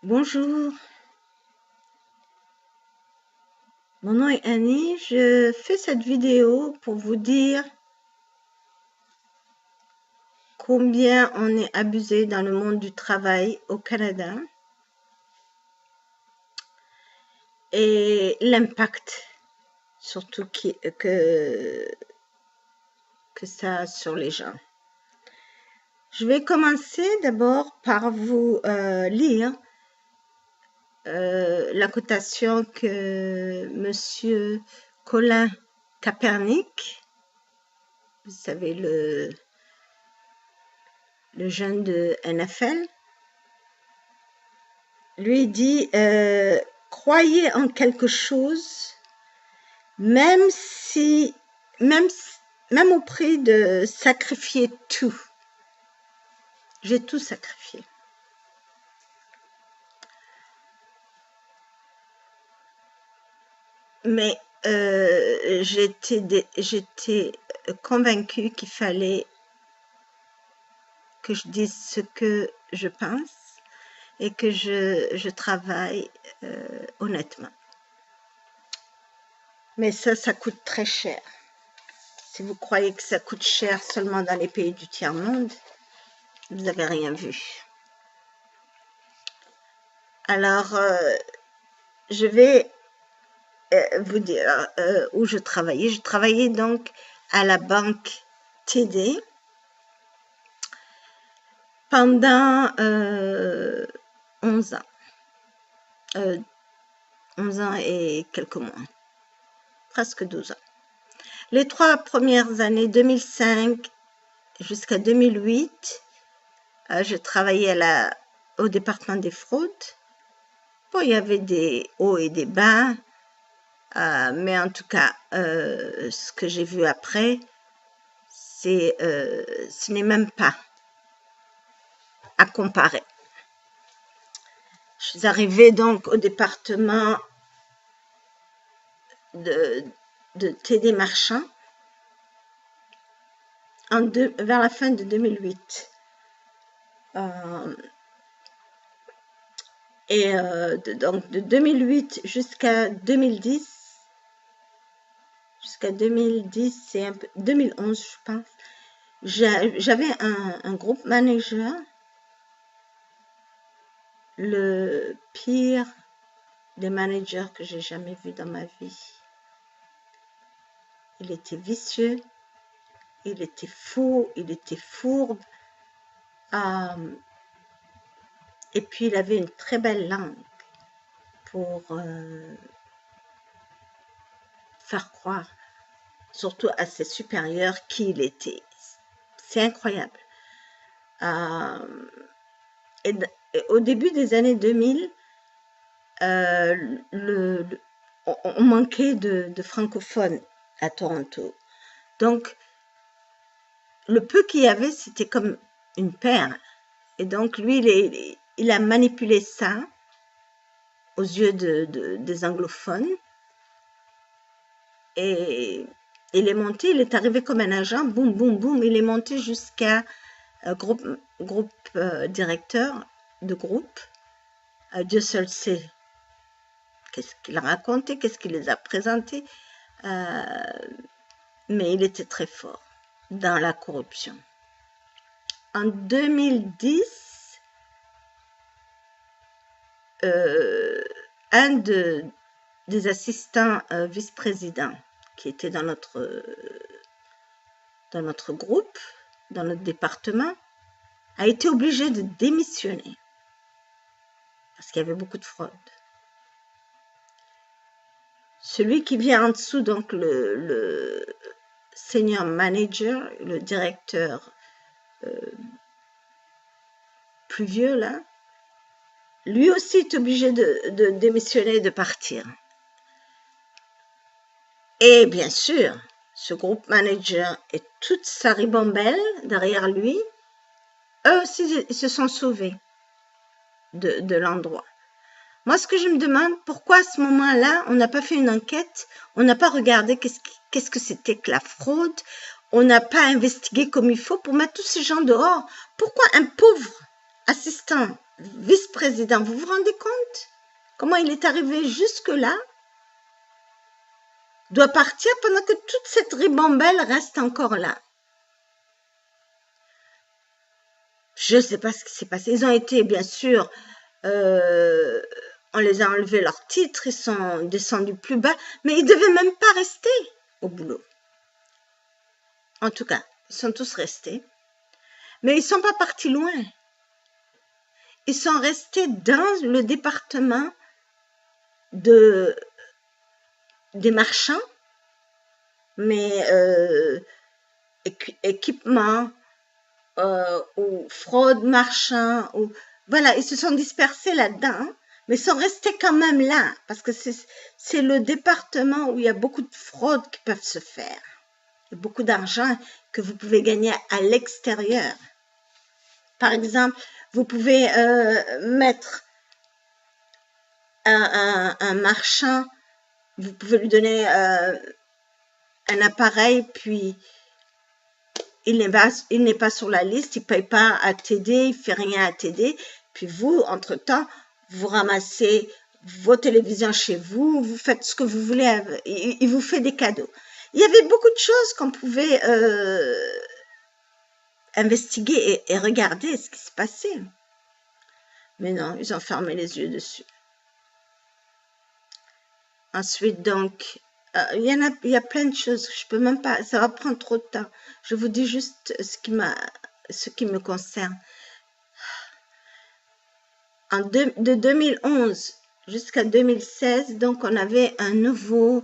Bonjour, mon nom est Annie. Je fais cette vidéo pour vous dire combien on est abusé dans le monde du travail au Canada et l'impact surtout que ça a sur les gens. Je vais commencer d'abord par vous lire la cotation que Monsieur Colin Kaepernick, vous savez le jeune de NFL, lui dit croyez en quelque chose, même au prix de sacrifier tout. J'ai tout sacrifié. Mais j'étais convaincue qu'il fallait que je dise ce que je pense et que je travaille honnêtement. Mais ça coûte très cher. Si vous croyez que ça coûte cher seulement dans les pays du tiers-monde, vous n'avez rien vu. Alors, je vais vous dire où je travaillais. Je travaillais donc à la banque TD pendant 11 ans. 11 ans et quelques mois. Presque 12 ans. Les 3 premières années, 2005 jusqu'à 2008, je travaillais au département des fraudes. Bon, il y avait des hauts et des bas, mais en tout cas, ce que j'ai vu après, ce n'est même pas à comparer. Je suis arrivée donc au département de TD Marchand vers la fin de 2008. Donc de 2008 jusqu'à 2010, c'est un peu 2011 je pense, j'avais un groupe manager, le pire des managers que j'ai jamais vu dans ma vie. Il était vicieux, il était fou, il était fourbe, et puis il avait une très belle langue pour faire croire, surtout à ses supérieurs, qui il était. C'est incroyable. Et au début des années 2000, on manquait de francophones à Toronto. Donc, le peu qu'il y avait, c'était comme une perle. Et donc, lui, il a manipulé ça aux yeux des anglophones. Et il est monté, il est arrivé comme un agent, boum, boum, boum, il est monté jusqu'à groupe directeur de groupe. Dieu seul sait qu'est-ce qu'il a raconté, qu'est-ce qu'il les a présentés, mais il était très fort dans la corruption. En 2010, un des assistants vice-présidents qui était dans notre groupe, dans notre département, a été obligé de démissionner parce qu'il y avait beaucoup de fraude. Celui qui vient en dessous, donc le senior manager, le directeur plus vieux là, lui aussi est obligé de démissionner et de partir. Et bien sûr, ce groupe manager et toute sa ribambelle derrière lui, eux aussi ils se sont sauvés de l'endroit. Moi, ce que je me demande, pourquoi à ce moment-là, on n'a pas fait une enquête, on n'a pas regardé qu'est-ce que c'était que la fraude, on n'a pas investigué comme il faut pour mettre tous ces gens dehors. Pourquoi un pauvre assistant vice-président. Vous vous rendez compte comment il est arrivé jusque-là? Doit partir pendant que toute cette ribambelle reste encore là. Je ne sais pas ce qui s'est passé. Ils ont été, bien sûr, on les a enlevé leurs titres, ils sont descendus plus bas, mais ils ne devaient même pas rester au boulot. En tout cas, ils sont tous restés. Mais ils ne sont pas partis loin. Ils sont restés dans le département des marchands, mais équipement ou fraude marchand, ou voilà, ils se sont dispersés là-dedans, mais ils sont restés quand même là, parce que c'est le département où il y a beaucoup de fraudes qui peuvent se faire, et beaucoup d'argent que vous pouvez gagner à l'extérieur. Par exemple, vous pouvez mettre un marchand, vous pouvez lui donner un appareil, puis il n'est pas sur la liste, il ne paye pas à t'aider, il ne fait rien à t'aider. Puis vous, entre-temps, vous ramassez vos télévisions chez vous, vous faites ce que vous voulez, il vous fait des cadeaux. Il y avait beaucoup de choses qu'on pouvait investiguer et regarder ce qui se passait. Mais non, ils ont fermé les yeux dessus. Ensuite, donc, il y a plein de choses, je peux même pas, ça va prendre trop de temps. Je vous dis juste ce qui me concerne. De 2011 jusqu'à 2016, donc on avait un nouveau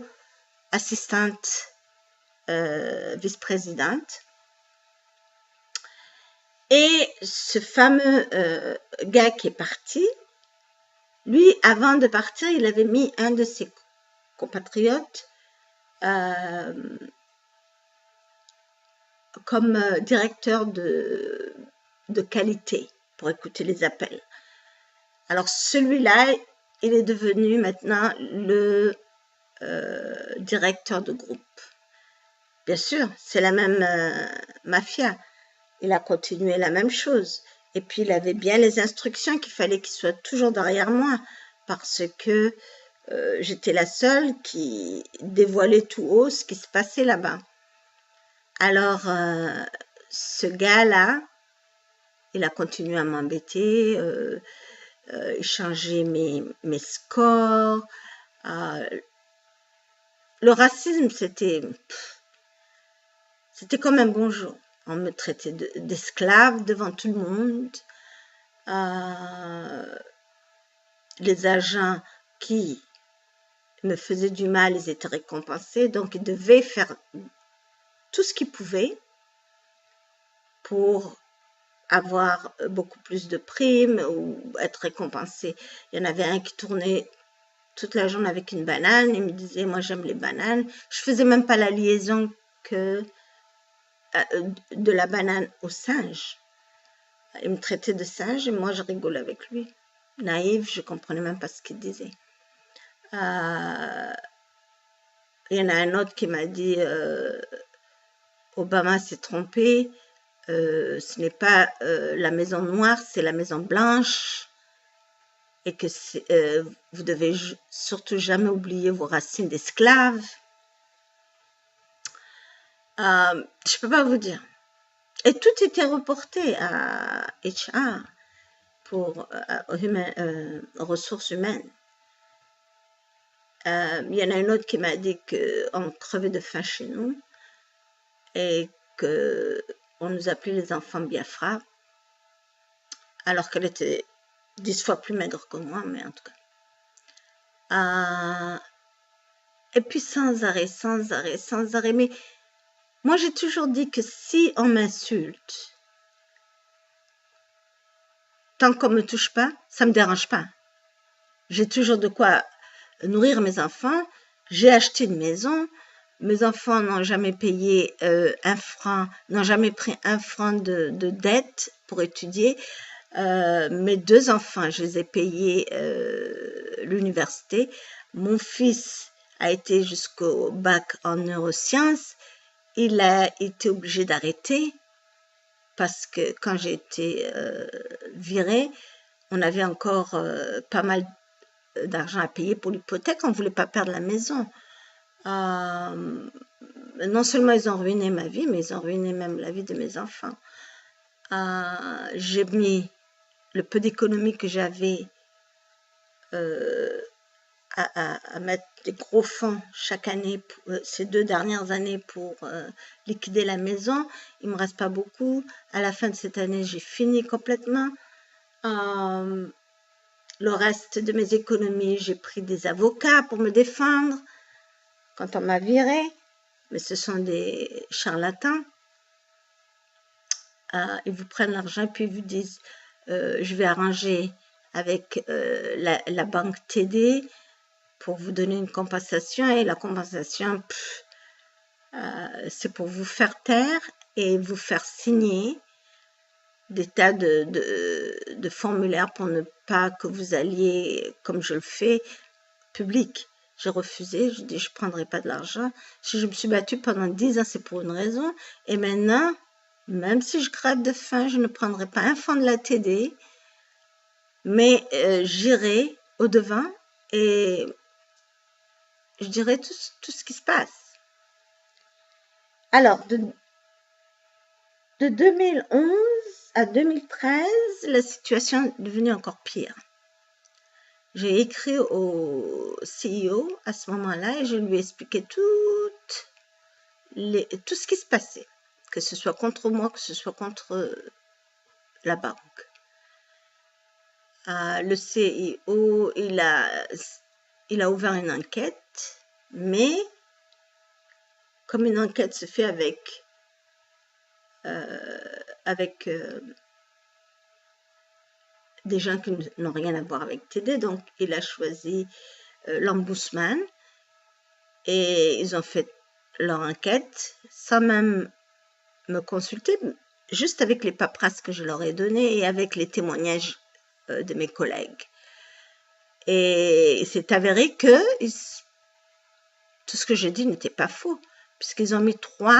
assistante vice-présidente. Et ce fameux gars qui est parti, lui, avant de partir, il avait mis un de ses compatriotes comme directeur de qualité pour écouter les appels. Alors celui-là, il est devenu maintenant le directeur de groupe. Bien sûr, c'est la même mafia. Il a continué la même chose. Et puis il avait bien les instructions qu'il fallait qu'il soit toujours derrière moi, parce que j'étais la seule qui dévoilait tout haut ce qui se passait là-bas. Alors, ce gars-là, il a continué à m'embêter, changer mes scores. Le racisme, c'était comme un bonjour. On me traitait d'esclave devant tout le monde. Les agents qui me faisaient du mal, ils étaient récompensés. Donc, ils devaient faire tout ce qu'ils pouvaient pour avoir beaucoup plus de primes ou être récompensé. Il y en avait un qui tournait toute la journée avec une banane et me disait, moi j'aime les bananes. Je faisais même pas la liaison que de la banane au singe. Il me traitait de singe et moi je rigolais avec lui. Naïve, je comprenais même pas ce qu'il disait. Il y en a un autre qui m'a dit Obama s'est trompé, ce n'est pas la maison noire, c'est la maison blanche, et que vous devez surtout jamais oublier vos racines d'esclaves. Je peux pas vous dire. Et tout était reporté à HR, pour ressources humaines. Il y en a une autre qui m'a dit qu'on crevait de faim chez nous et qu'on nous appelait les enfants Biafra, alors qu'elle était 10 fois plus maigre que moi, mais en tout cas. Et puis sans arrêt. Mais moi, j'ai toujours dit que si on m'insulte, tant qu'on ne me touche pas, ça ne me dérange pas. J'ai toujours de quoi nourrir mes enfants. J'ai acheté une maison. Mes enfants n'ont jamais payé un franc, n'ont jamais pris un franc de dette pour étudier. Mes 2 enfants, je les ai payés l'université. Mon fils a été jusqu'au bac en neurosciences. Il a été obligé d'arrêter parce que quand j'ai été virée, on avait encore pas mal d'argent à payer pour l'hypothèque, on ne voulait pas perdre la maison. Non seulement ils ont ruiné ma vie, mais ils ont ruiné même la vie de mes enfants. J'ai mis le peu d'économie que j'avais à mettre des gros fonds chaque année, ces 2 dernières années pour liquider la maison. Il me reste pas beaucoup. À la fin de cette année, j'ai fini complètement. Le reste de mes économies, j'ai pris des avocats pour me défendre quand on m'a viré, mais ce sont des charlatans. Ils vous prennent l'argent puis ils vous disent je vais arranger avec la banque TD pour vous donner une compensation, et la compensation, c'est pour vous faire taire et vous faire signer des tas de formulaires pour ne pas que vous alliez, comme je le fais, public. J'ai refusé, je dis je ne prendrai pas de l'argent. Si je me suis battue pendant 10 ans, c'est pour une raison. Et maintenant, même si je crève de faim, je ne prendrai pas un fonds de la TD, mais j'irai au-devant et je dirais tout ce qui se passe. Alors, de 2011 à 2013, la situation est devenue encore pire. J'ai écrit au CEO à ce moment-là et je lui ai expliqué tout ce qui se passait, que ce soit contre moi, que ce soit contre la banque. Le CEO, il a ouvert une enquête, mais comme une enquête se fait avec des gens qui n'ont rien à voir avec TD, donc il a choisi l'ombudsman et ils ont fait leur enquête sans même me consulter, juste avec les paperasses que je leur ai données et avec les témoignages de mes collègues. Et c'est avéré que tout ce que j'ai dit n'était pas faux, puisqu'ils ont mis 3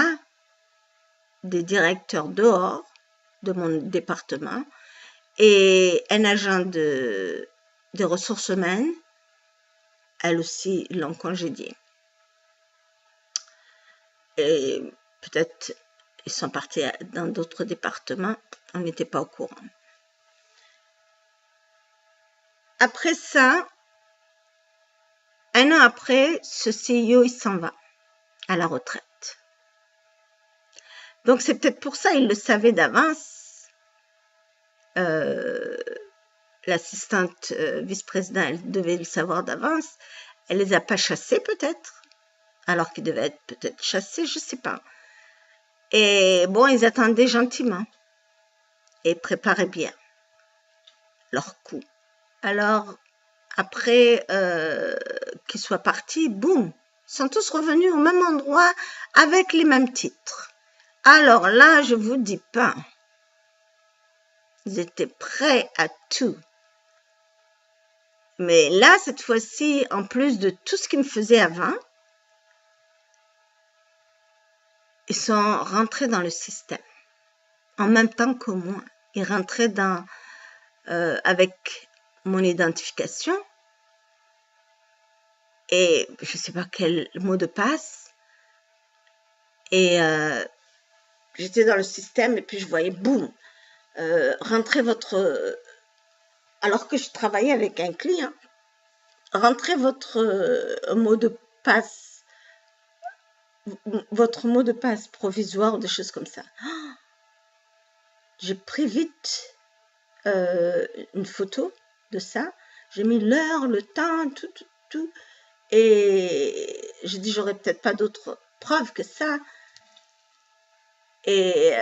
des directeurs dehors de mon département et un agent des ressources humaines, elle aussi, l'ont congédié. Et peut-être ils sont partis dans d'autres départements, on n'était pas au courant. Après ça, 1 an après, ce CEO, il s'en va à la retraite. Donc, c'est peut-être pour ça, il le savait d'avance. L'assistante vice-président, elle devait le savoir d'avance. Elle les a pas chassés peut-être, alors qu'ils devaient être peut-être chassés, je sais pas. Et bon, ils attendaient gentiment et préparaient bien leur coup. Alors, après qu'ils soient partis, boum, ils sont tous revenus au même endroit avec les mêmes titres. Alors là, je vous dis pas, ils étaient prêts à tout. Mais là, cette fois-ci, en plus de tout ce qu'ils me faisaient avant, ils sont rentrés dans le système. En même temps que moi. Ils rentraient avec mon identification et je ne sais pas quel mot de passe. Et j'étais dans le système et puis je voyais, boum, rentrez votre... alors que je travaillais avec un client, rentrez votre mot de passe, votre mot de passe provisoire ou des choses comme ça. J'ai pris vite une photo de ça. J'ai mis l'heure, le temps, tout. Et j'ai dit, j'aurais peut-être pas d'autres preuves que ça. Et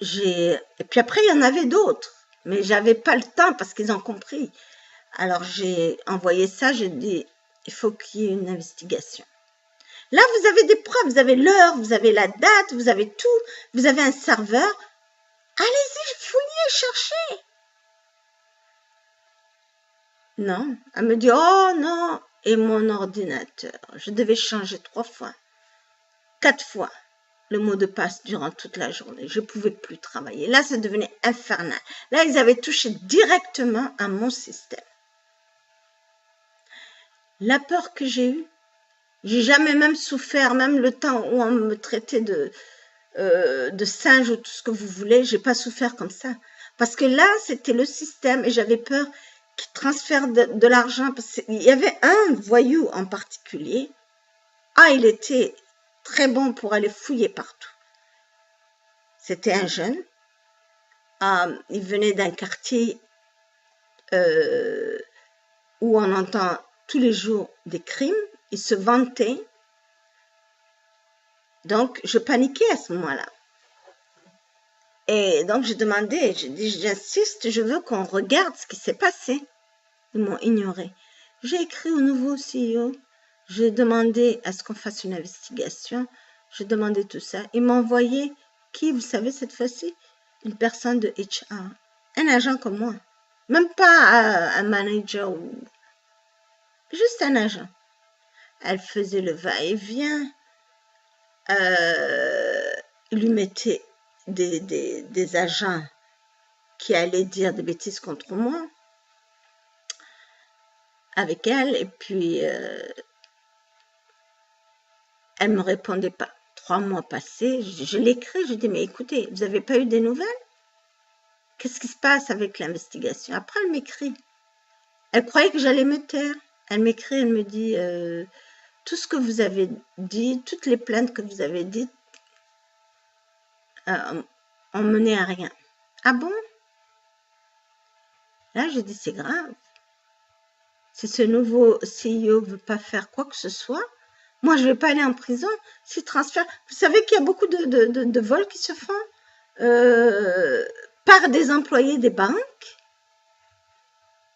puis après, il y en avait d'autres. Mais j'avais pas le temps parce qu'ils ont compris. Alors, j'ai envoyé ça, j'ai dit, il faut qu'il y ait une investigation. Là, vous avez des preuves, vous avez l'heure, vous avez la date, vous avez tout, vous avez un serveur. Allez-y, fouillez, cherchez. Non, elle me dit, oh non, et mon ordinateur, je devais changer 3 fois, 4 fois. le mot de passe durant toute la journée. Je ne pouvais plus travailler. Là, ça devenait infernal. Là, ils avaient touché directement à mon système. La peur que j'ai eue, j'ai jamais même souffert, même le temps où on me traitait de singe ou tout ce que vous voulez, j'ai pas souffert comme ça. Parce que là, c'était le système et j'avais peur qu'il transfère de l'argent. Parce qu'il y avait un voyou en particulier. Ah, il était très bon pour aller fouiller partout. C'était un jeune. Il venait d'un quartier où on entend tous les jours des crimes. Il se vantait. Donc, je paniquais à ce moment-là. Et donc, j'ai demandé, j'ai dit, j'insiste, je veux qu'on regarde ce qui s'est passé. Ils m'ont ignoré. J'ai écrit au nouveau CEO. J'ai demandé à ce qu'on fasse une investigation. J'ai demandé tout ça. Ils m'ont envoyé, qui, vous savez, cette fois-ci, une personne de HR. Un agent comme moi. Même pas un manager ou... Juste un agent. Elle faisait le va-et-vient. Il lui mettait des agents qui allaient dire des bêtises contre moi avec elle, et puis elle me répondait pas. 3 mois passés, je l'écris, je dis mais écoutez, vous n'avez pas eu des nouvelles? Qu'est-ce qui se passe avec l'investigation? Après elle m'écrit. Elle croyait que j'allais me taire. Elle m'écrit, elle me dit tout ce que vous avez dit, toutes les plaintes que vous avez dites ont mené à rien. Ah bon? Là, j'ai dit, c'est grave. Si ce nouveau CEO ne veut pas faire quoi que ce soit, moi, je ne vais pas aller en prison. S'il transfère... Vous savez qu'il y a beaucoup de vols qui se font par des employés des banques.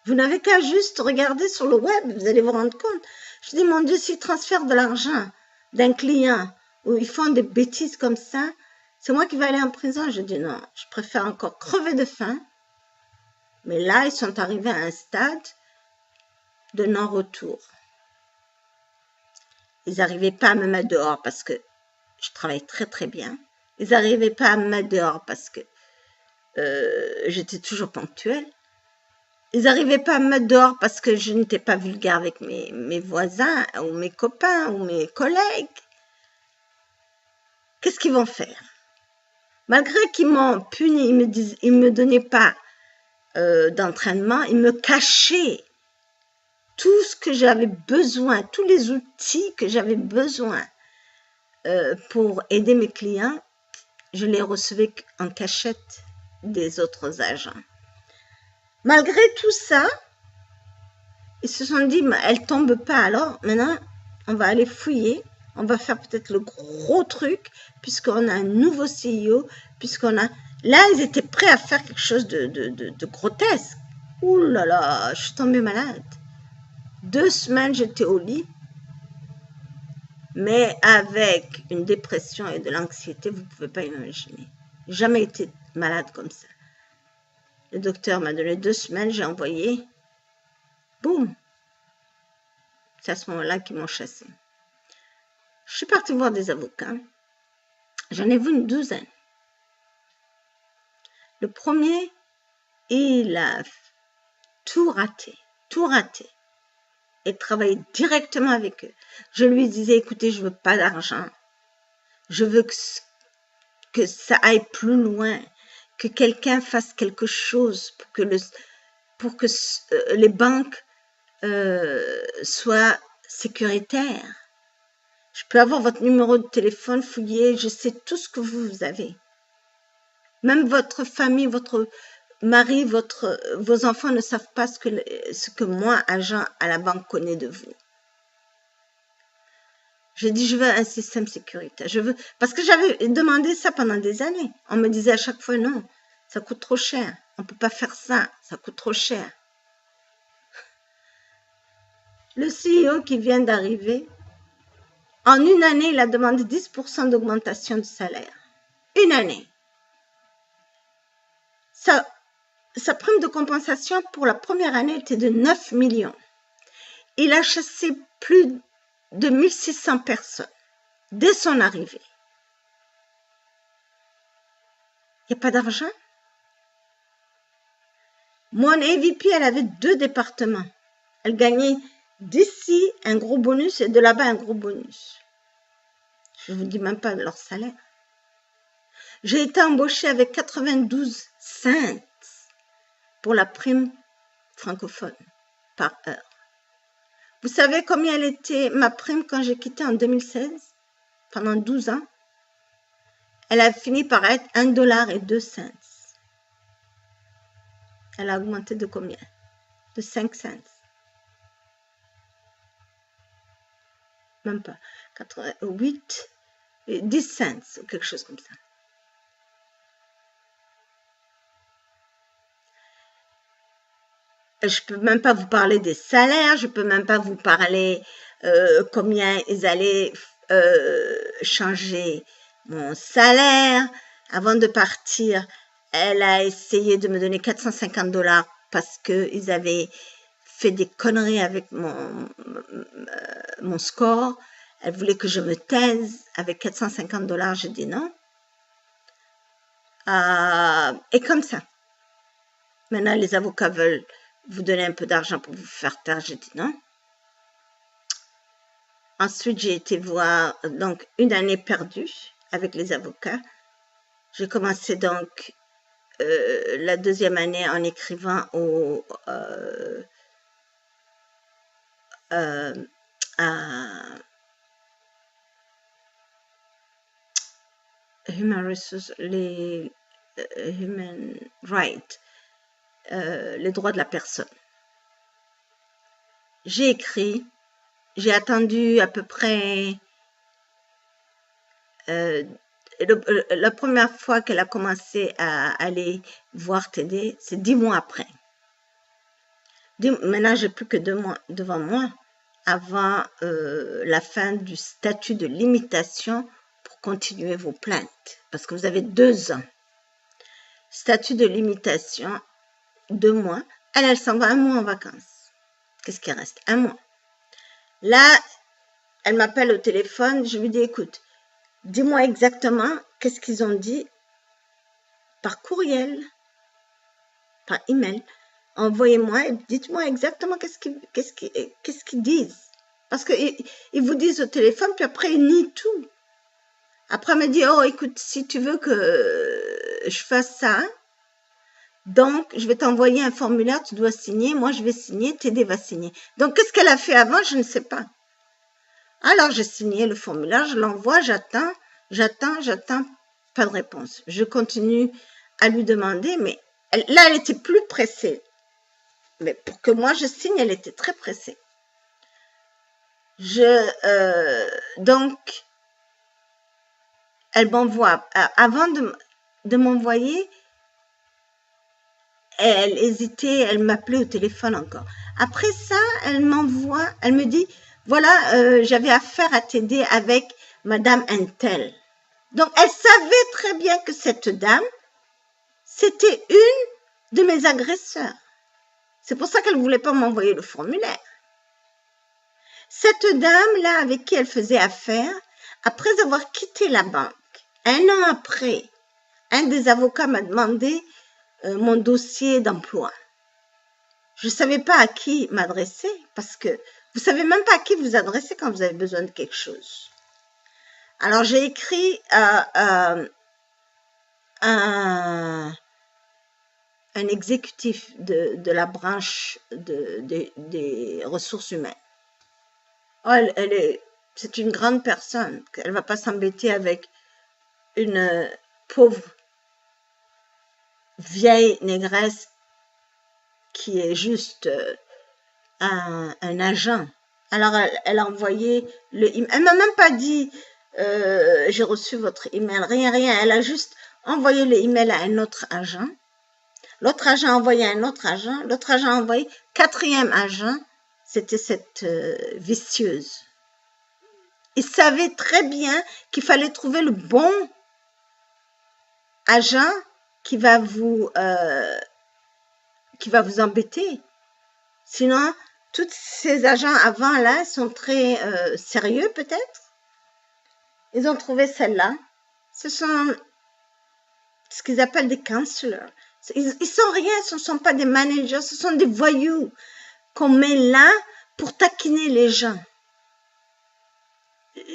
Vous n'avez qu'à juste regarder sur le web, vous allez vous rendre compte. Je dis, mon Dieu, s'ils transfèrent de l'argent d'un client où ils font des bêtises comme ça, c'est moi qui vais aller en prison. Je dis non, je préfère encore crever de faim. Mais là, ils sont arrivés à un stade de non-retour. Ils n'arrivaient pas à me mettre dehors parce que je travaille très très bien. Ils n'arrivaient pas à me mettre dehors parce que j'étais toujours ponctuelle. Ils n'arrivaient pas à me mettre dehors parce que je n'étais pas vulgaire avec mes voisins ou mes copains ou mes collègues. Qu'est-ce qu'ils vont faire? Malgré qu'ils m'ont puni, ils me donnaient pas d'entraînement, ils me cachaient tout ce que j'avais besoin, tous les outils que j'avais besoin pour aider mes clients, je les recevais en cachette des autres agents. Malgré tout ça, ils se sont dit, elle tombe pas, alors maintenant, on va aller fouiller, on va faire peut-être le gros truc, puisqu'on a un nouveau CEO, puisqu'on a... Là, ils étaient prêts à faire quelque chose de grotesque. Ouh là là, je suis tombée malade. 2 semaines, j'étais au lit, mais avec une dépression et de l'anxiété, vous ne pouvez pas imaginer. Jamais été malade comme ça. Le docteur m'a donné 2 semaines, j'ai envoyé, boum. C'est à ce moment-là qu'ils m'ont chassée. Je suis partie voir des avocats. J'en ai vu une 12aine. Le premier, il a tout raté. Et travaillé directement avec eux. Je lui disais, écoutez, je veux pas d'argent. Je veux que ça aille plus loin, que quelqu'un fasse quelque chose pour que les banques soient sécuritaires. Je peux avoir votre numéro de téléphone fouillé, je sais tout ce que vous avez. Même votre famille, votre mari, vos enfants ne savent pas ce que moi, agent à la banque, connais de vous. J'ai dit, je veux un système sécuritaire. Parce que j'avais demandé ça pendant des années. On me disait à chaque fois, non, ça coûte trop cher. On ne peut pas faire ça, ça coûte trop cher. Le CEO qui vient d'arriver, en une année, il a demandé 10% d'augmentation de salaire. Une année. Sa prime de compensation pour la première année était de 9 millions. Il a chassé plus de 1600 personnes dès son arrivée. Il n'y a pas d'argent. Mon AVP, elle avait 2 départements. Elle gagnait d'ici un gros bonus et de là-bas un gros bonus. Je ne vous dis même pas de leur salaire. J'ai été embauchée avec 92 cents pour la prime francophone par heure. Vous savez combien elle était ma prime quand j'ai quitté en 2016? Pendant 12 ans, elle a fini par être $1.02. Elle a augmenté de combien? De 5 cents. Même pas. 88, 10 cents, ou quelque chose comme ça. Je peux même pas vous parler des salaires, je peux même pas vous parler combien ils allaient changer mon salaire. Avant de partir, elle a essayé de me donner $450 parce qu'ils avaient fait des conneries avec mon score. Elle voulait que je me taise avec $450. J'ai dit non. Et comme ça. Maintenant, les avocats veulent vous donner un peu d'argent pour vous faire taire. J'ai dit non. Ensuite, j'ai été voir, donc, une année perdue avec les avocats. J'ai commencé donc la 2e année en écrivant au Human Resources, les Human Rights, les droits de la personne. J'ai écrit, j'ai attendu à peu près la première fois qu'elle a commencé à aller voir TD, c'est 10 mois après. Maintenant, j'ai plus que 2 mois devant moi avant la fin du statut de limitation pour continuer vos plaintes, parce que vous avez 2 ans. Statut de limitation, 2 mois. Elle s'en va 1 mois en vacances. Qu'est-ce qui reste? 1 mois. Là, elle m'appelle au téléphone, je lui dis, écoute, dis-moi exactement qu'est-ce qu'ils ont dit par courriel, par email. Envoyez-moi et dites-moi exactement qu'est-ce qu'ils disent. Parce qu'ils vous disent au téléphone, puis après ils nient tout. Après elle me dit, oh écoute, si tu veux que je fasse ça, donc je vais t'envoyer un formulaire, tu dois signer, moi je vais signer, TD va signer. Donc qu'est-ce qu'elle a fait avant, je ne sais pas. Alors j'ai signé le formulaire, je l'envoie, j'attends, pas de réponse. Je continue à lui demander, mais là elle était plus pressée. Mais pour que moi je signe, elle était très pressée. Donc, elle m'envoie. Avant de m'envoyer, elle hésitait, elle m'appelait au téléphone encore. Après ça, elle m'envoie, elle me dit, voilà, j'avais affaire à t'aider avec Madame Intel. Donc, elle savait très bien que cette dame, c'était une de mes agresseurs. C'est pour ça qu'elle ne voulait pas m'envoyer le formulaire. Cette dame-là, avec qui elle faisait affaire, après avoir quitté la banque, 1 an après, un des avocats m'a demandé mon dossier d'emploi. Je ne savais pas à qui m'adresser, parce que vous ne savez même pas à qui vous adresser quand vous avez besoin de quelque chose. Alors, j'ai écrit un exécutif de la branche des ressources humaines. Oh, c'est une grande personne. Elle ne va pas s'embêter avec une pauvre vieille négresse qui est juste un agent. Alors, elle a envoyé le email. Elle m'a même pas dit j'ai reçu votre email, rien. Elle a juste envoyé le email à un autre agent. L'autre agent a envoyé à un autre agent. L'autre agent a envoyé 4e agent. C'était cette vicieuse. Il savait très bien qu'il fallait trouver le bon agent qui va vous embêter. Sinon, tous ces agents avant là sont très sérieux peut-être. Ils ont trouvé celle-là. Ce sont ce qu'ils appellent des counselors. Ils sont rien, ce ne sont pas des managers, ce sont des voyous qu'on met là pour taquiner les gens.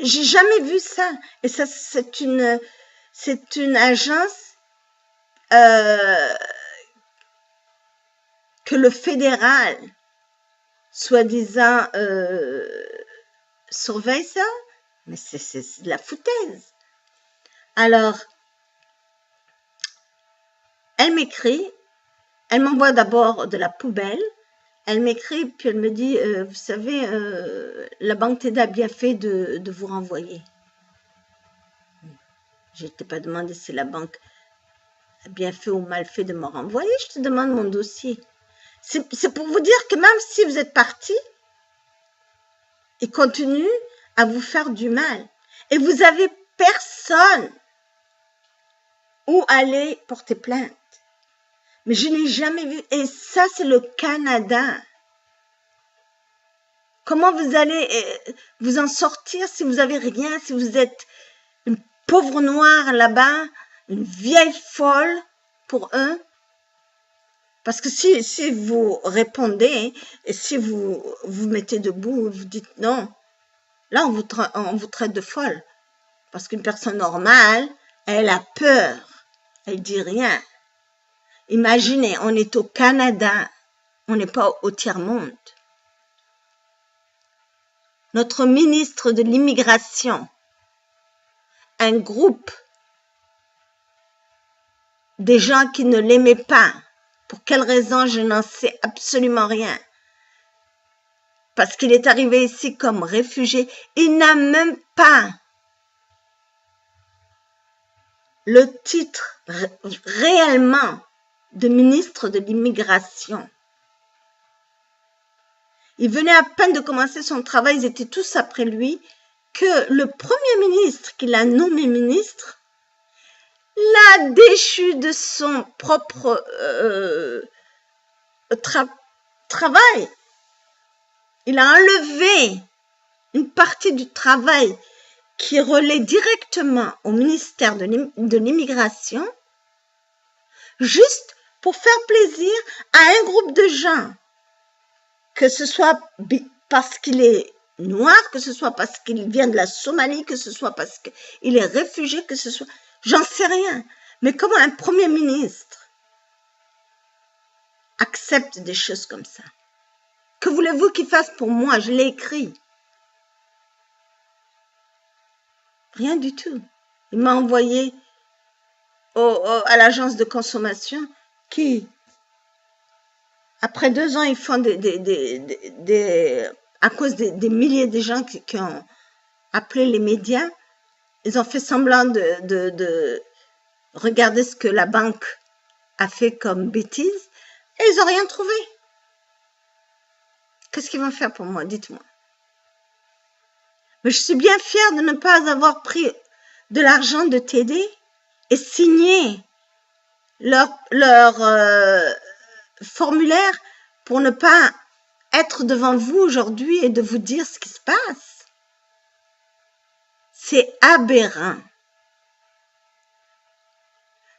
J'ai jamais vu ça. Et ça, c'est une agence que le fédéral, soi-disant, surveille ça. Mais c'est de la foutaise. Alors, elle m'écrit, elle m'envoie d'abord de la poubelle. Elle m'écrit, puis elle me dit, vous savez, la banque TD a bien fait de vous renvoyer. Je ne t'ai pas demandé si la banque a bien fait ou mal fait de me renvoyer. Je te demande mon dossier. C'est pour vous dire que même si vous êtes parti, ils continuent à vous faire du mal. Et vous avez personne où aller porter plainte. Mais je n'ai jamais vu. Et ça, c'est le Canada. Comment vous allez vous en sortir si vous avez rien, si vous êtes une pauvre noire là-bas, une vieille folle pour eux? Parce que si vous répondez et si vous vous mettez debout, vous dites non, là on vous traite de folle. Parce qu'une personne normale, elle a peur, elle dit rien. Imaginez, on est au Canada, on n'est pas au tiers-monde. Notre ministre de l'immigration, un groupe des gens qui ne l'aimaient pas, pour quelle raison, je n'en sais absolument rien. Parce qu'il est arrivé ici comme réfugié, il n'a même pas le titre réellement de ministre de l'immigration. Il venait à peine de commencer son travail, ils étaient tous après lui, que le premier ministre qu'il a nommé ministre l'a déchu de son propre travail. Il a enlevé une partie du travail qui relaie directement au ministère de l'immigration, juste pour faire plaisir à un groupe de gens, que ce soit parce qu'il est noir, que ce soit parce qu'il vient de la Somalie, que ce soit parce qu'il est réfugié, que ce soit... J'en sais rien. Mais comment un premier ministre accepte des choses comme ça? Que voulez-vous qu'il fasse pour moi? Je l'ai écrit. Rien du tout. Il m'a envoyé à l'agence de consommation qui, après 2 ans, ils font à cause des milliers de gens qui ont appelé les médias, ils ont fait semblant de regarder ce que la banque a fait comme bêtise et ils n'ont rien trouvé. Qu'est-ce qu'ils vont faire pour moi? Dites-moi. Mais je suis bien fière de ne pas avoir pris de l'argent de TD et signé leur formulaire pour ne pas être devant vous aujourd'hui et de vous dire ce qui se passe. C'est aberrant.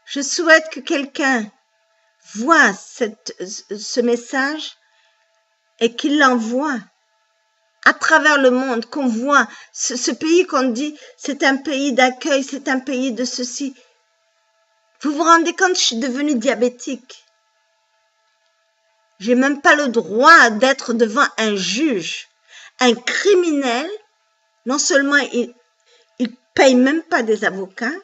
Je souhaite que quelqu'un voit ce message et qu'il l'envoie à travers le monde, qu'on voit ce pays qu'on dit c'est un pays d'accueil, c'est un pays de ceci. Vous vous rendez compte, je suis devenue diabétique. J'ai même pas le droit d'être devant un juge. Un criminel, non seulement il paye même pas des avocats,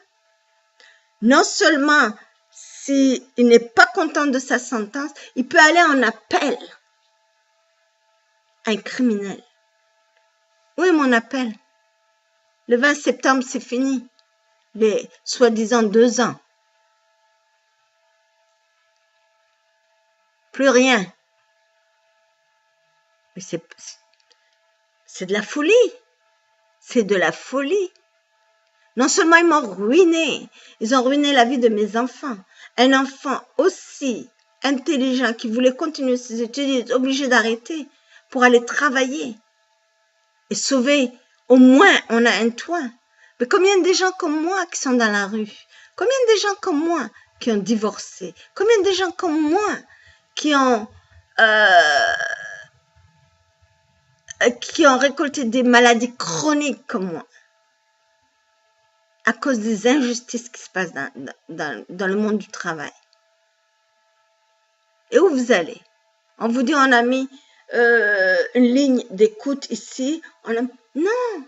non seulement s'il n'est pas content de sa sentence, il peut aller en appel. Un criminel. Où est mon appel? Le 20 septembre, c'est fini. Les soi-disant 2 ans. Plus rien. Mais c'est de la folie. C'est de la folie. Non seulement ils m'ont ruiné, ils ont ruiné la vie de mes enfants. Un enfant aussi intelligent qui voulait continuer ses études, il est obligé d'arrêter pour aller travailler et sauver. Au moins, on a un toit. Mais combien de gens comme moi qui sont dans la rue? Combien de gens comme moi qui ont divorcé? Combien de gens comme moi qui ont récolté des maladies chroniques comme moi à cause des injustices qui se passent dans le monde du travail? Et où vous allez? On vous dit on a mis une ligne d'écoute ici. Non,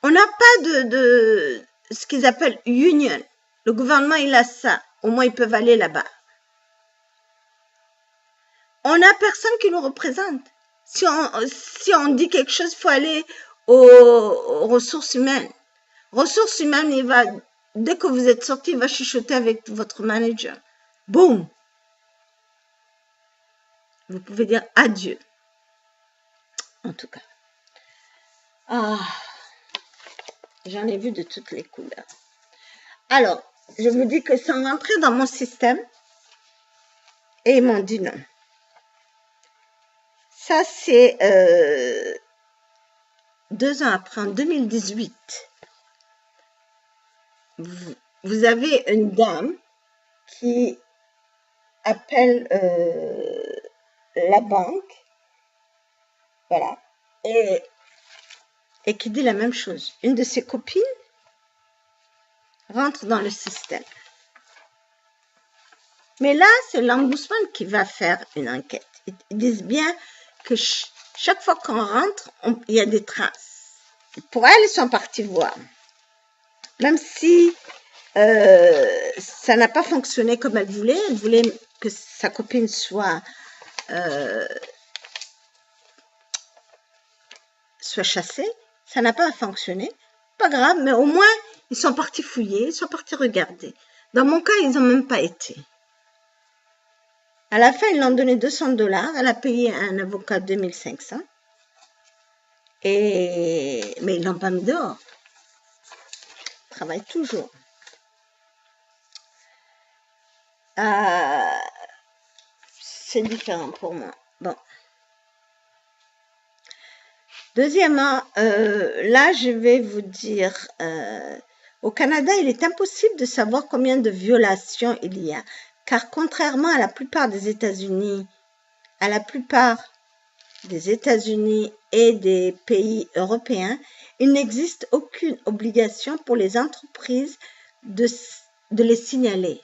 on n'a pas de ce qu'ils appellent union. Le gouvernement, il a ça. Au moins, ils peuvent aller là-bas. On n'a personne qui nous représente. Si on dit quelque chose, il faut aller aux ressources humaines. Ressources humaines, dès que vous êtes sorti, il va chuchoter avec votre manager. Boum! Vous pouvez dire adieu. En tout cas. J'en ai vu de toutes les couleurs. Alors, je vous dis que sans rentrer dans mon système, et ils m'ont dit non. Ça, c'est 2 ans après, en 2018. Vous avez une dame qui appelle la banque, voilà, et qui dit la même chose. Une de ses copines rentre dans le système. Mais là, c'est l'ombudsman qui va faire une enquête. Ils disent bien que chaque fois qu'on rentre, il y a des traces. Pour elle, ils sont partis voir. Même si ça n'a pas fonctionné comme elle voulait que sa copine soit chassée, ça n'a pas fonctionné. Pas grave, mais au moins, ils sont partis fouiller, ils sont partis regarder. Dans mon cas, ils n'ont même pas été. À la fin, ils l'ont donné $200. Elle a payé un avocat 2500. Mais ils l'ont pas mis dehors. Ils travaillent toujours. C'est différent pour moi. Bon. Deuxièmement, là, je vais vous dire, au Canada, il est impossible de savoir combien de violations il y a, car contrairement à la plupart des États-Unis, et des pays européens, il n'existe aucune obligation pour les entreprises de les signaler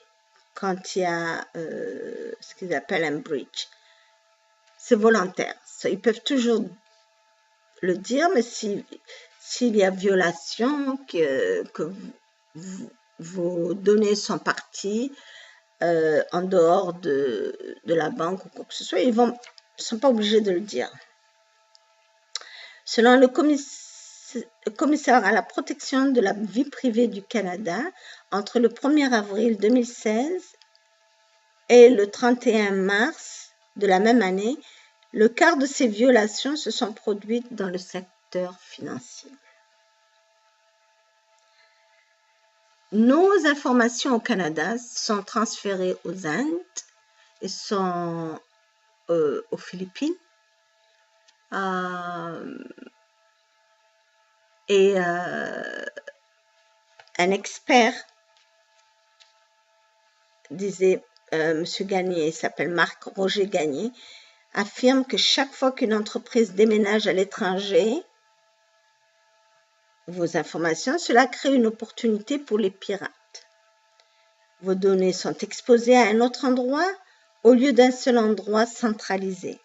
quand il y a ce qu'ils appellent un breach. C'est volontaire. Ils peuvent toujours le dire, mais s'il y a violation, que vos données sont parties en dehors de la banque ou quoi que ce soit, ils ne sont pas obligés de le dire. Selon le commissaire à la protection de la vie privée du Canada, entre le 1er avril 2016 et le 31 mars de la même année, le quart de ces violations se sont produites dans le secteur financier. Nos informations au Canada sont transférées aux Indes et sont aux Philippines. Et un expert disait, Monsieur Gagné, il s'appelle Marc-Roger Gagné, affirme que chaque fois qu'une entreprise déménage à l'étranger, vos informations, cela crée une opportunité pour les pirates. Vos données sont exposées à un autre endroit au lieu d'un seul endroit centralisé.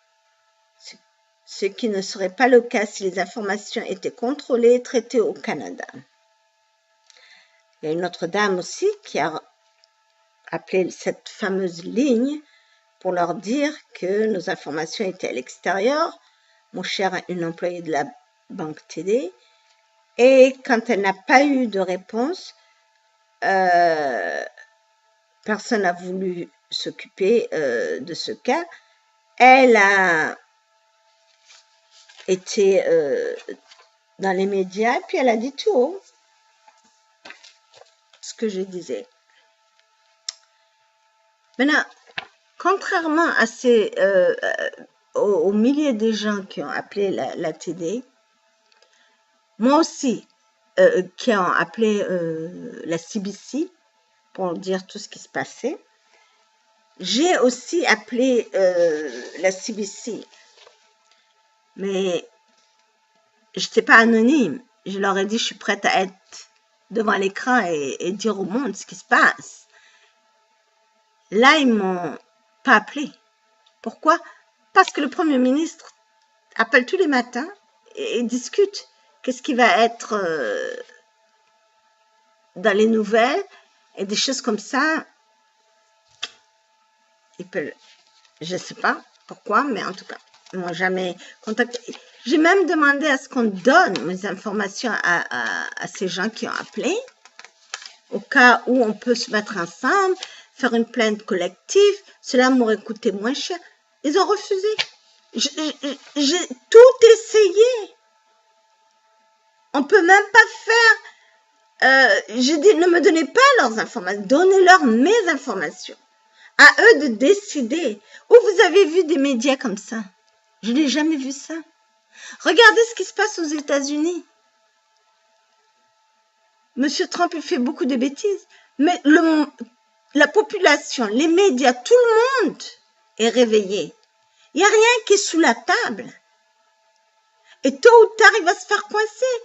Ce qui ne serait pas le cas si les informations étaient contrôlées et traitées au Canada. Il y a une autre dame aussi qui a appelé cette fameuse ligne pour leur dire que nos informations étaient à l'extérieur. Mon cher, une employée de la banque TD. Et quand elle n'a pas eu de réponse, personne n'a voulu s'occuper de ce cas. Elle a été dans les médias, puis elle a dit tout haut ce que je disais. Maintenant, contrairement à aux milliers de gens qui ont appelé la TD, moi aussi, qui ont appelé la CBC, pour dire tout ce qui se passait. J'ai aussi appelé la CBC, mais je n'étais pas anonyme. Je leur ai dit, je suis prête à être devant l'écran et dire au monde ce qui se passe. Là, ils m'ont pas appelé. Pourquoi? Parce que le Premier ministre appelle tous les matins et discute. Qu'est-ce qui va être dans les nouvelles et des choses comme ça. Je ne sais pas pourquoi, mais en tout cas, ils ne m'ont jamais contacté. J'ai même demandé à ce qu'on donne mes informations à ces gens qui ont appelé, au cas où on peut se mettre ensemble, faire une plainte collective. Cela m'aurait coûté moins cher. Ils ont refusé. J'ai tout essayé. On ne peut même pas faire... j'ai dit, ne me donnez pas leurs informations, donnez-leur mes informations. À eux de décider. Où vous avez vu des médias comme ça? Je n'ai jamais vu ça. Regardez ce qui se passe aux États-Unis. Monsieur Trump, il fait beaucoup de bêtises. Mais la population, les médias, tout le monde est réveillé. Il n'y a rien qui est sous la table. Et tôt ou tard, il va se faire coincer.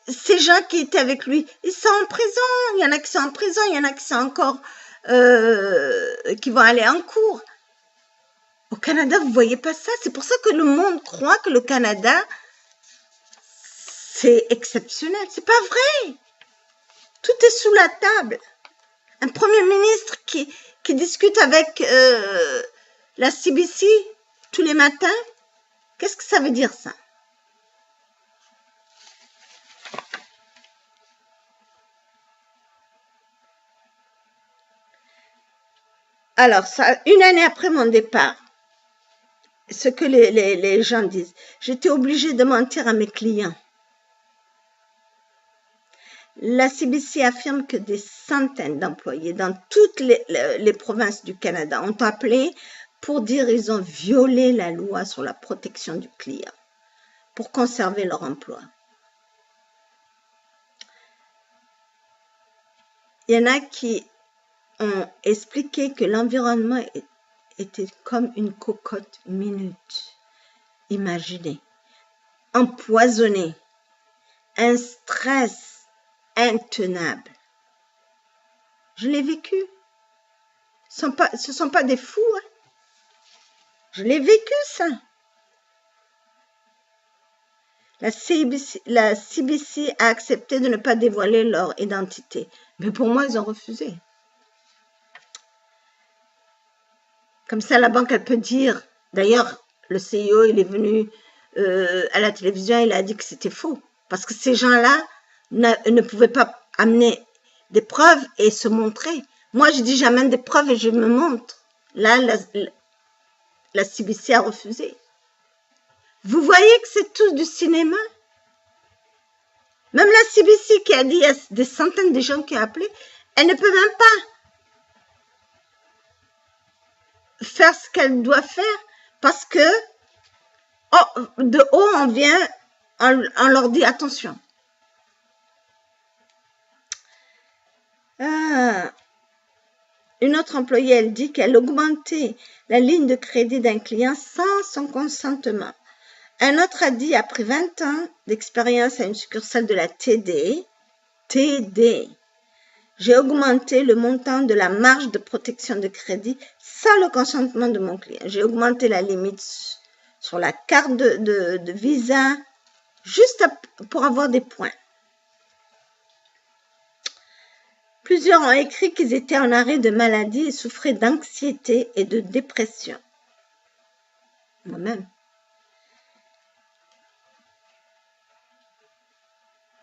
Ces gens qui étaient avec lui, ils sont en prison. Il y en a qui sont en prison, il y en a qui sont encore... qui vont aller en cours. Au Canada, vous ne voyez pas ça. C'est pour ça que le monde croit que le Canada, c'est exceptionnel. C'est pas vrai. Tout est sous la table. Un premier ministre qui discute avec la CBC tous les matins, qu'est-ce que ça veut dire ça? Alors, ça, une année après mon départ, ce que les gens disent, j'étais obligée de mentir à mes clients. La CBC affirme que des centaines d'employés dans toutes les provinces du Canada ont appelé pour dire qu'ils ont violé la loi sur la protection du client pour conserver leur emploi. Il y en a qui ont expliqué que l'environnement était comme une cocotte minute. Imaginez, empoisonné, un stress intenable. Je l'ai vécu. Ce ne sont pas des fous. Hein. Je l'ai vécu, ça. La CBC a accepté de ne pas dévoiler leur identité. Mais pour moi, ils ont refusé. Comme ça, la banque, elle peut dire... D'ailleurs, le CEO, il est venu à la télévision, il a dit que c'était faux. Parce que ces gens-là ne pouvaient pas amener des preuves et se montrer. Moi, je dis, j'amène des preuves et je me montre. Là, la CBC a refusé. Vous voyez que c'est tout du cinéma? Même la CBC qui a dit, il y a des centaines de gens qui ont appelé, elle ne peut même pas faire ce qu'elle doit faire parce que de haut, on vient, on leur dit attention. Une autre employée, elle dit qu'elle augmentait la ligne de crédit d'un client sans son consentement. Un autre a dit, après 20 ans d'expérience à une succursale de la TD, j'ai augmenté le montant de la marge de protection de crédit sans le consentement de mon client. J'ai augmenté la limite sur la carte de Visa juste pour avoir des points. Plusieurs ont écrit qu'ils étaient en arrêt de maladie et souffraient d'anxiété et de dépression. Moi-même.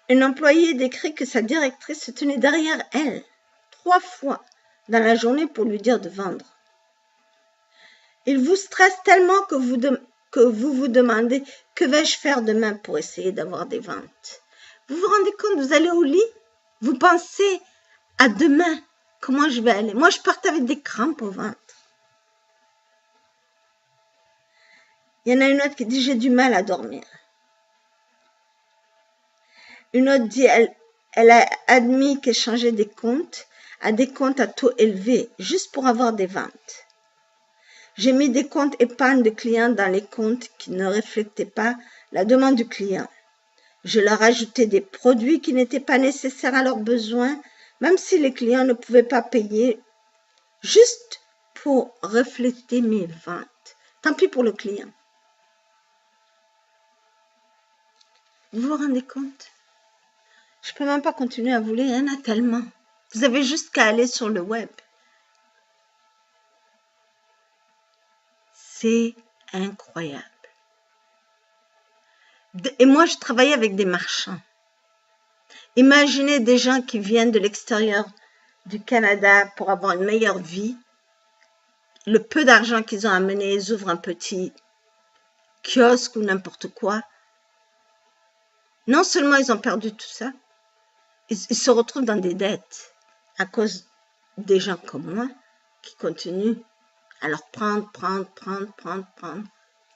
Une employée décrit que sa directrice se tenait derrière elle 3 fois dans la journée pour lui dire de vendre. Il vous stresse tellement que vous vous demandez que vais-je faire demain pour essayer d'avoir des ventes. Vous vous rendez compte, vous allez au lit, vous pensez à demain, comment je vais aller. Moi, je partais avec des crampes au ventre. Il y en a une autre qui dit, j'ai du mal à dormir. Une autre dit, elle a admis qu'elle changeait des comptes à des comptes à taux élevés juste pour avoir des ventes. J'ai mis des comptes épargne de clients dans les comptes qui ne reflétaient pas la demande du client. Je leur ajoutais des produits qui n'étaient pas nécessaires à leurs besoins, même si les clients ne pouvaient pas payer, juste pour refléter mes ventes. Tant pis pour le client. Vous vous rendez compte? Je ne peux même pas continuer à vous lire, il y en a tellement. Vous avez juste qu'à aller sur le web. C'est incroyable. Et moi, je travaillais avec des marchands. Imaginez des gens qui viennent de l'extérieur du Canada pour avoir une meilleure vie. Le peu d'argent qu'ils ont amené, ils ouvrent un petit kiosque ou n'importe quoi. Non seulement ils ont perdu tout ça, ils se retrouvent dans des dettes à cause des gens comme moi qui continuent à leur prendre.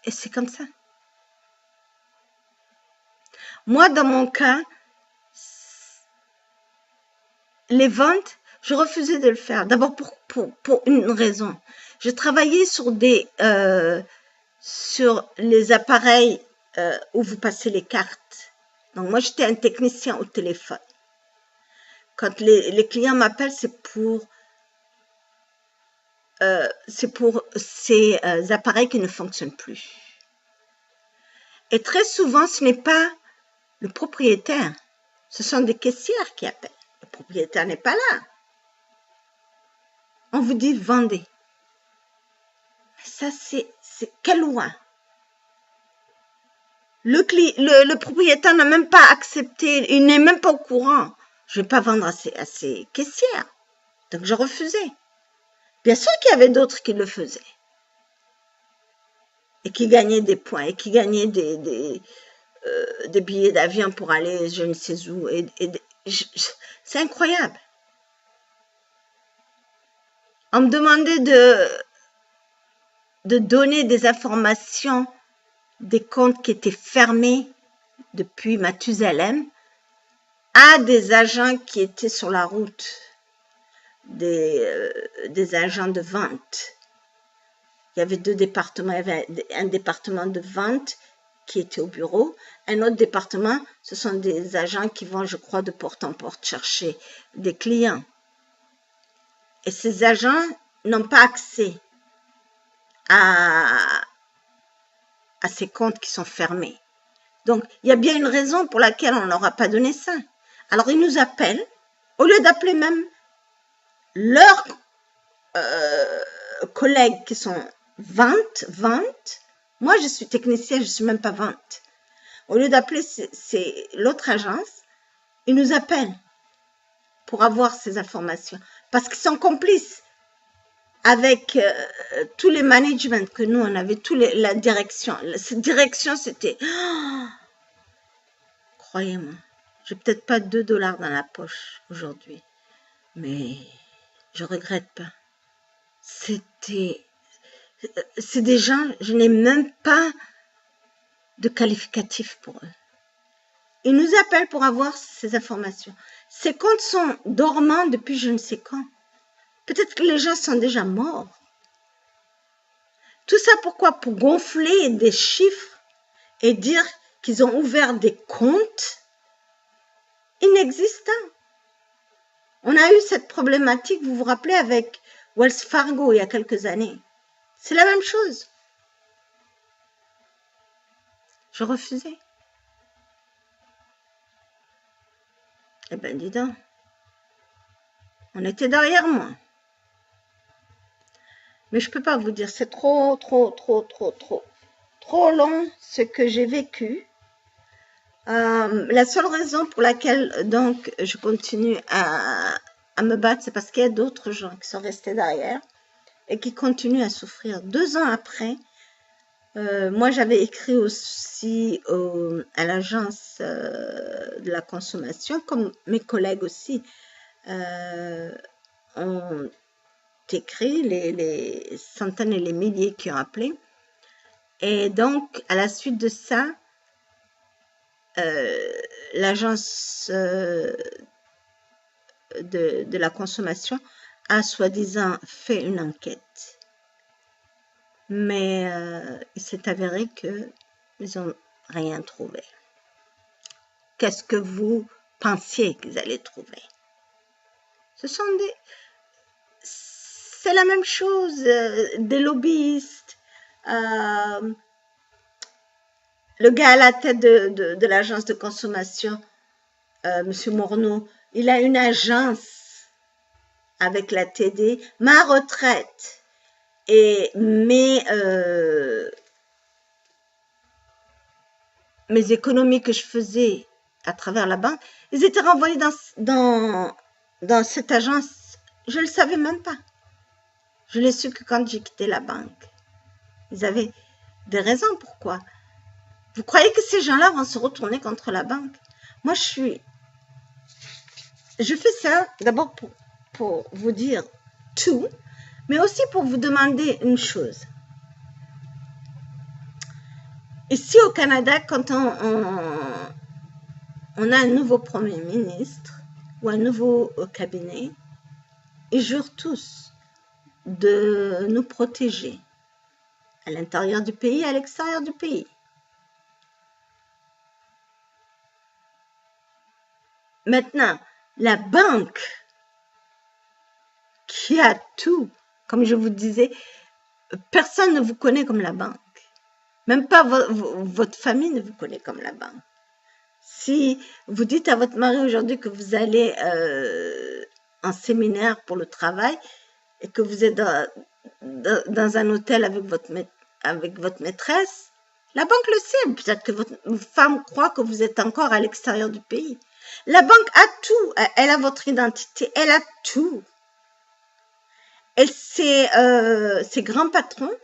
Et c'est comme ça. Moi, dans mon cas, les ventes, je refusais de le faire. D'abord pour une raison. Je travaillais sur les appareils où vous passez les cartes. Donc moi, j'étais un technicien au téléphone. Quand les clients m'appellent, c'est pour ces appareils qui ne fonctionnent plus. Et très souvent, ce n'est pas le propriétaire. Ce sont des caissières qui appellent. Le propriétaire n'est pas là. On vous dit vendez. Ça, c'est quelle loi? Le propriétaire n'a même pas accepté, il n'est même pas au courant. Je ne vais pas vendre à ces caissières. Donc, je refusais. Bien sûr qu'il y avait d'autres qui le faisaient. Et qui gagnaient des points, et qui gagnaient des billets d'avion pour aller je ne sais où. C'est incroyable. On me demandait de donner des informations des comptes qui étaient fermés depuis Mathusalem à des agents qui étaient sur la route, des agents de vente. Il y avait deux départements. Il y avait un département de vente qui était au bureau. Un autre département, ce sont des agents qui vont, je crois, de porte en porte chercher des clients. Et ces agents n'ont pas accès à ces comptes qui sont fermés. Donc, il y a bien une raison pour laquelle on ne leur a pas donné ça. Alors, ils nous appellent, au lieu d'appeler même leurs collègues qui sont vente. Moi, je suis technicienne, je ne suis même pas vente. Au lieu d'appeler l'autre agence, ils nous appellent pour avoir ces informations. Parce qu'ils sont complices avec tous les managements que nous, on avait, la direction. Cette direction, c'était... Oh, croyez-moi, j'ai peut-être pas 2 $ dans la poche aujourd'hui. Mais je regrette pas. C'est des gens, je n'ai même pas de qualificatif pour eux. Ils nous appellent pour avoir ces informations. Ces comptes sont dormants depuis je ne sais quand. Peut-être que les gens sont déjà morts. Tout ça pourquoi? Pour gonfler des chiffres et dire qu'ils ont ouvert des comptes inexistants. On a eu cette problématique, vous vous rappelez, avec Wells Fargo il y a quelques années. C'est la même chose. Je refusais. Eh bien, dis donc. On était derrière moi. Mais je ne peux pas vous dire, c'est trop long ce que j'ai vécu. La seule raison pour laquelle donc je continue à me battre, c'est parce qu'il y a d'autres gens qui sont restés derrière et qui continuent à souffrir. 2 ans après, moi j'avais écrit aussi à l'agence de la consommation, comme mes collègues aussi ont écrit, les centaines et les milliers qui ont appelé. Et donc, à la suite de ça, l'agence de la consommation a soi-disant fait une enquête. Mais il s'est avéré qu'ils n'ont rien trouvé. Qu'est-ce que vous pensiez qu'ils allaient trouver? C'est la même chose, des lobbyistes. Le gars à la tête de l'agence de consommation, Monsieur Morneau, il a une agence avec la TD, ma retraite et mes économies que je faisais à travers la banque, ils étaient renvoyés dans cette agence. Je ne le savais même pas. Je l'ai su que quand j'ai quitté la banque. Ils avaient des raisons pourquoi. Vous croyez que ces gens-là vont se retourner contre la banque? Moi, je fais ça d'abord pour vous dire tout, mais aussi pour vous demander une chose. Ici au Canada, quand on a un nouveau Premier ministre ou un nouveau cabinet, ils jurent tous de nous protéger à l'intérieur du pays et à l'extérieur du pays. Maintenant, la banque qui a tout, comme je vous disais, personne ne vous connaît comme la banque. Même pas votre famille ne vous connaît comme la banque. Si vous dites à votre mari aujourd'hui que vous allez en séminaire pour le travail et que vous êtes dans un hôtel avec votre maîtresse, la banque le sait. Peut-être que votre femme croit que vous êtes encore à l'extérieur du pays. La banque a tout. Elle a votre identité. Elle a tout. Et ces grands patrons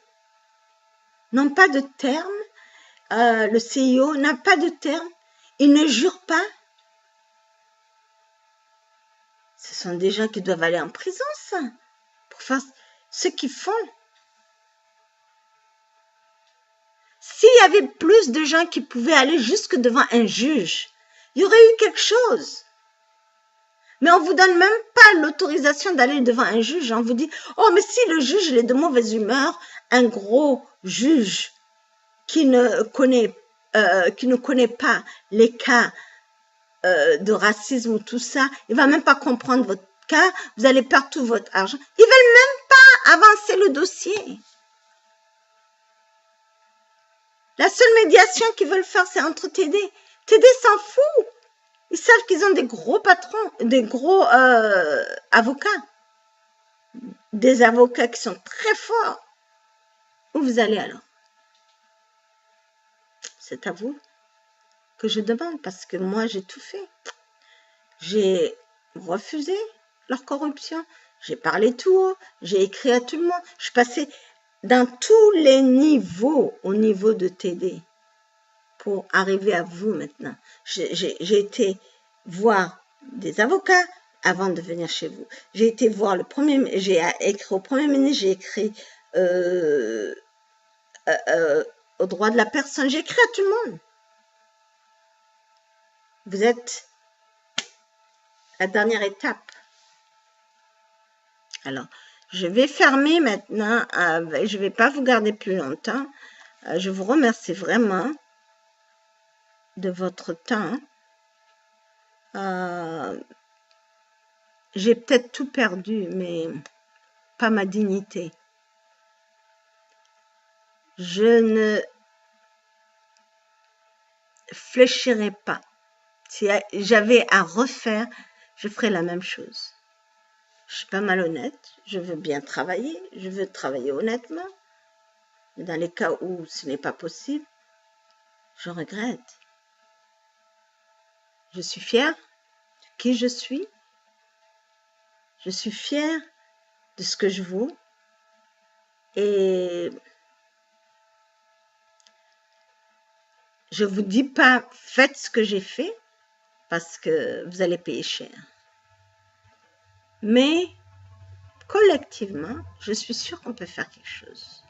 n'ont pas de terme. Le CIO n'a pas de terme. Il ne jure pas. Ce sont des gens qui doivent aller en prison, ça, pour faire ce qu'ils font. S'il y avait plus de gens qui pouvaient aller jusque devant un juge, il y aurait eu quelque chose. Mais on ne vous donne même pas l'autorisation d'aller devant un juge. On vous dit, oh, mais si le juge il est de mauvaise humeur, un gros juge qui ne connaît pas les cas de racisme ou tout ça, il va même pas comprendre votre cas, vous allez perdre tout votre argent. Ils veulent même pas avancer le dossier. La seule médiation qu'ils veulent faire, c'est entre TD. TD s'en fout. Ils savent qu'ils ont des gros patrons, des gros avocats. Des avocats qui sont très forts. Où vous allez alors? C'est à vous que je demande parce que moi, j'ai tout fait. J'ai refusé leur corruption. J'ai parlé tout haut. J'ai écrit à tout le monde. Je suis passée dans tous les niveaux au niveau de TD pour arriver à vous maintenant. J'ai été voir des avocats avant de venir chez vous. J'ai été voir j'ai écrit au Premier ministre, j'ai écrit au droit de la personne, j'ai écrit à tout le monde. Vous êtes la dernière étape. Alors, je vais fermer maintenant, je ne vais pas vous garder plus longtemps. Je vous remercie vraiment de votre temps. J'ai peut-être tout perdu, mais pas ma dignité. Je ne fléchirai pas. Si j'avais à refaire, je ferais la même chose. Je ne suis pas malhonnête, je veux bien travailler, je veux travailler honnêtement. Mais dans les cas où ce n'est pas possible, je regrette. Je suis fière de qui je suis. Je suis fière de ce que je vaux. Et je ne vous dis pas faites ce que j'ai fait parce que vous allez payer cher. Mais collectivement, je suis sûre qu'on peut faire quelque chose.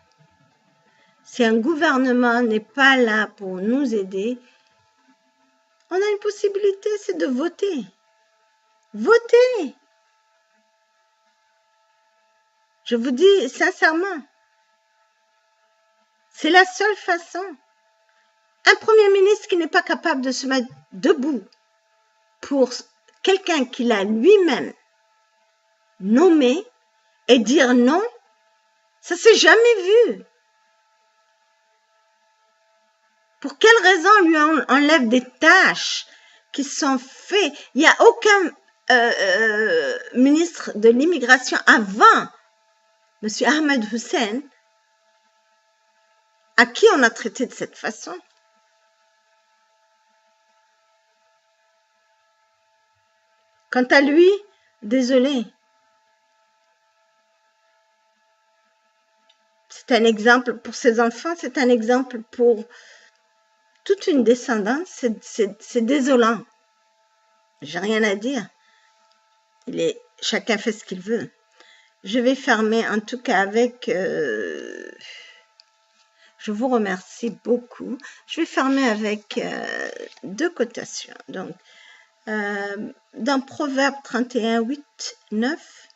Si un gouvernement n'est pas là pour nous aider, on a une possibilité, c'est de voter. Votez! Je vous dis sincèrement, c'est la seule façon. Un premier ministre qui n'est pas capable de se mettre debout pour quelqu'un qu'il a lui-même nommé et dire non, ça s'est jamais vu. Pour quelle raison on lui enlève des tâches qui sont faites? Il n'y a aucun ministre de l'immigration avant M. Ahmed Hussein à qui on a traité de cette façon. Quant à lui, désolé. C'est un exemple pour ses enfants, c'est un exemple pour toute une descendance, c'est désolant. J'ai rien à dire. Chacun fait ce qu'il veut. Je vais fermer en tout cas avec... je vous remercie beaucoup. Je vais fermer avec 2 cotations. Donc, dans Proverbe 31, 8, 9,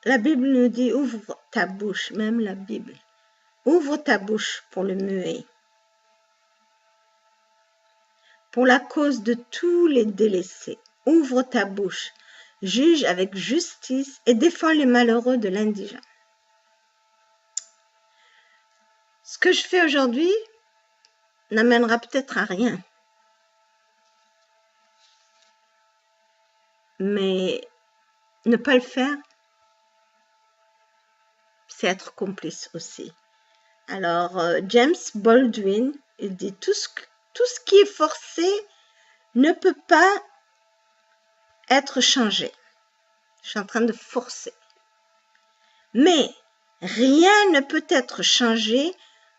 la Bible nous dit, ouvre ta bouche, même la Bible. Ouvre ta bouche pour le muet, pour la cause de tous les délaissés. Ouvre ta bouche, juge avec justice et défends les malheureux de l'indigent. Ce que je fais aujourd'hui n'amènera peut-être à rien. Mais ne pas le faire, c'est être complice aussi. Alors, James Baldwin, il dit tout ce qui est forcé ne peut pas être changé. Je suis en train de forcer. Mais rien ne peut être changé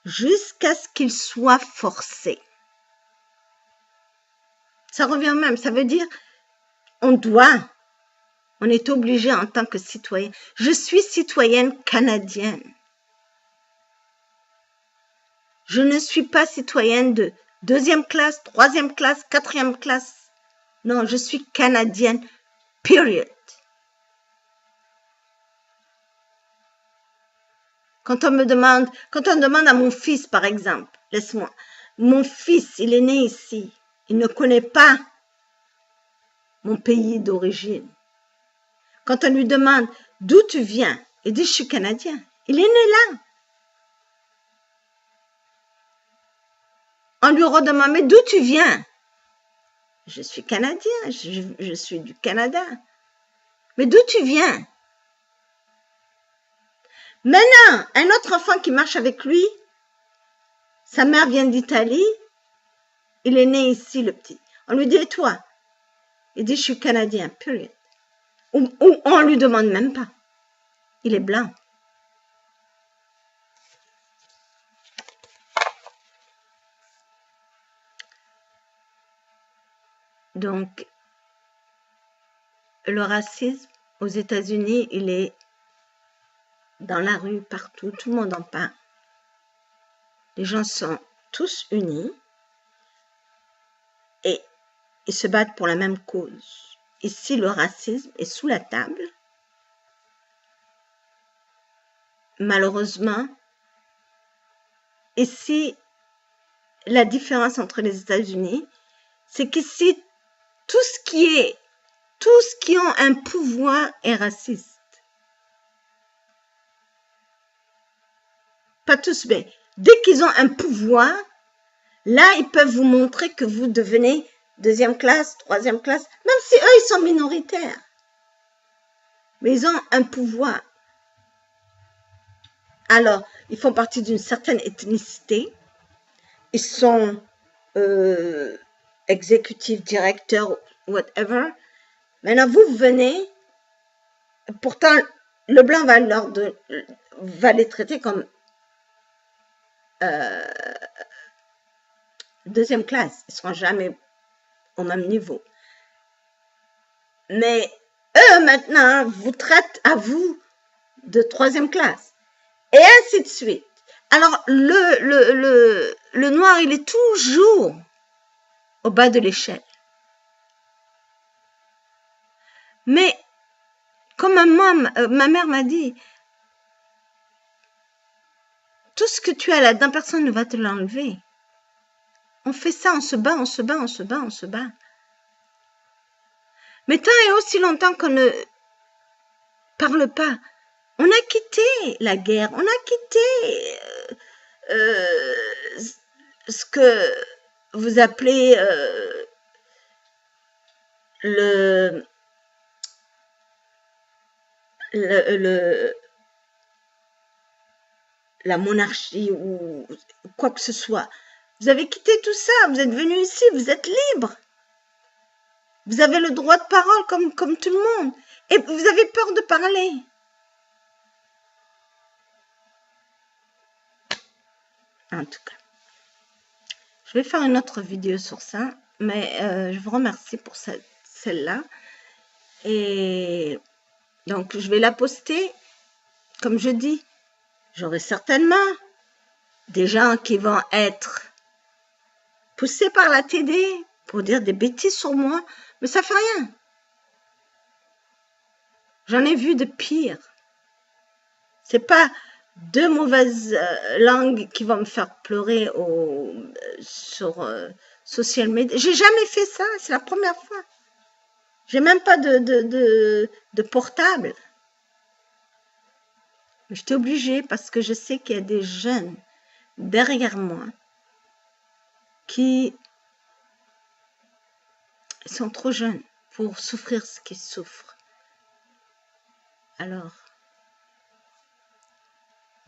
jusqu'à ce qu'il soit forcé. Ça revient au même, ça veut dire on est obligé en tant que citoyen. Je suis citoyenne canadienne. Je ne suis pas citoyenne de 2e classe, 3e classe, 4e classe. Non, je suis canadienne, period. Quand on demande à mon fils, par exemple, laisse-moi, mon fils, il est né ici, il ne connaît pas mon pays d'origine. Quand on lui demande d'où tu viens, il dit je suis canadien. Il est né là. On lui redemande mais d'où tu viens? Je suis canadien, je suis du Canada. Mais d'où tu viens? Maintenant, un autre enfant qui marche avec lui, sa mère vient d'Italie, il est né ici, le petit. On lui dit, et toi? Il dit, je suis canadien, period. Ou on lui demande même pas. Il est blanc. Donc, le racisme aux États-Unis, il est dans la rue, partout, tout le monde en parle. Les gens sont tous unis et ils se battent pour la même cause. Ici, le racisme est sous la table. Malheureusement, ici, la différence entre les États-Unis, c'est qu'ici, tout ce qui ont un pouvoir est raciste. Pas tous, mais dès qu'ils ont un pouvoir, là, ils peuvent vous montrer que vous devenez 2e classe, 3e classe, même si eux, ils sont minoritaires. Mais ils ont un pouvoir. Alors, ils font partie d'une certaine ethnicité. Ils sont exécutifs, directeurs, whatever. Maintenant, vous venez, pourtant, le blanc va les traiter comme 2e classe. Ils ne seront jamais au même niveau. Mais eux, maintenant, vous traitent à vous de 3e classe. Et ainsi de suite. Alors, le noir, il est toujours au bas de l'échelle. Mais Comme ma mère m'a dit, tout ce que tu as là-dedans, personne ne va te l'enlever. On fait ça, on se bat, on se bat, on se bat, on se bat. Mais tant et aussi longtemps qu'on ne parle pas, on a quitté la guerre, on a quitté ce que vous appelez la monarchie ou quoi que ce soit. Vous avez quitté tout ça, vous êtes venu ici, vous êtes libre. Vous avez le droit de parole comme tout le monde. Et vous avez peur de parler. En tout cas, je vais faire une autre vidéo sur ça, mais je vous remercie pour celle-là. Et donc, je vais la poster. Comme je dis, j'aurai certainement des gens qui vont être poussés par la TD pour dire des bêtises sur moi, mais ça fait rien. J'en ai vu de pire. C'est pas deux mauvaises langues qui vont me faire pleurer sur social media. J'ai jamais fait ça, c'est la première fois. J'ai même pas de portable. J'étais obligée parce que je sais qu'il y a des jeunes derrière moi qui sont trop jeunes pour souffrir ce qu'ils souffrent. Alors,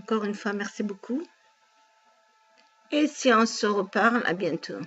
encore une fois, merci beaucoup. Et si on se reparle, à bientôt.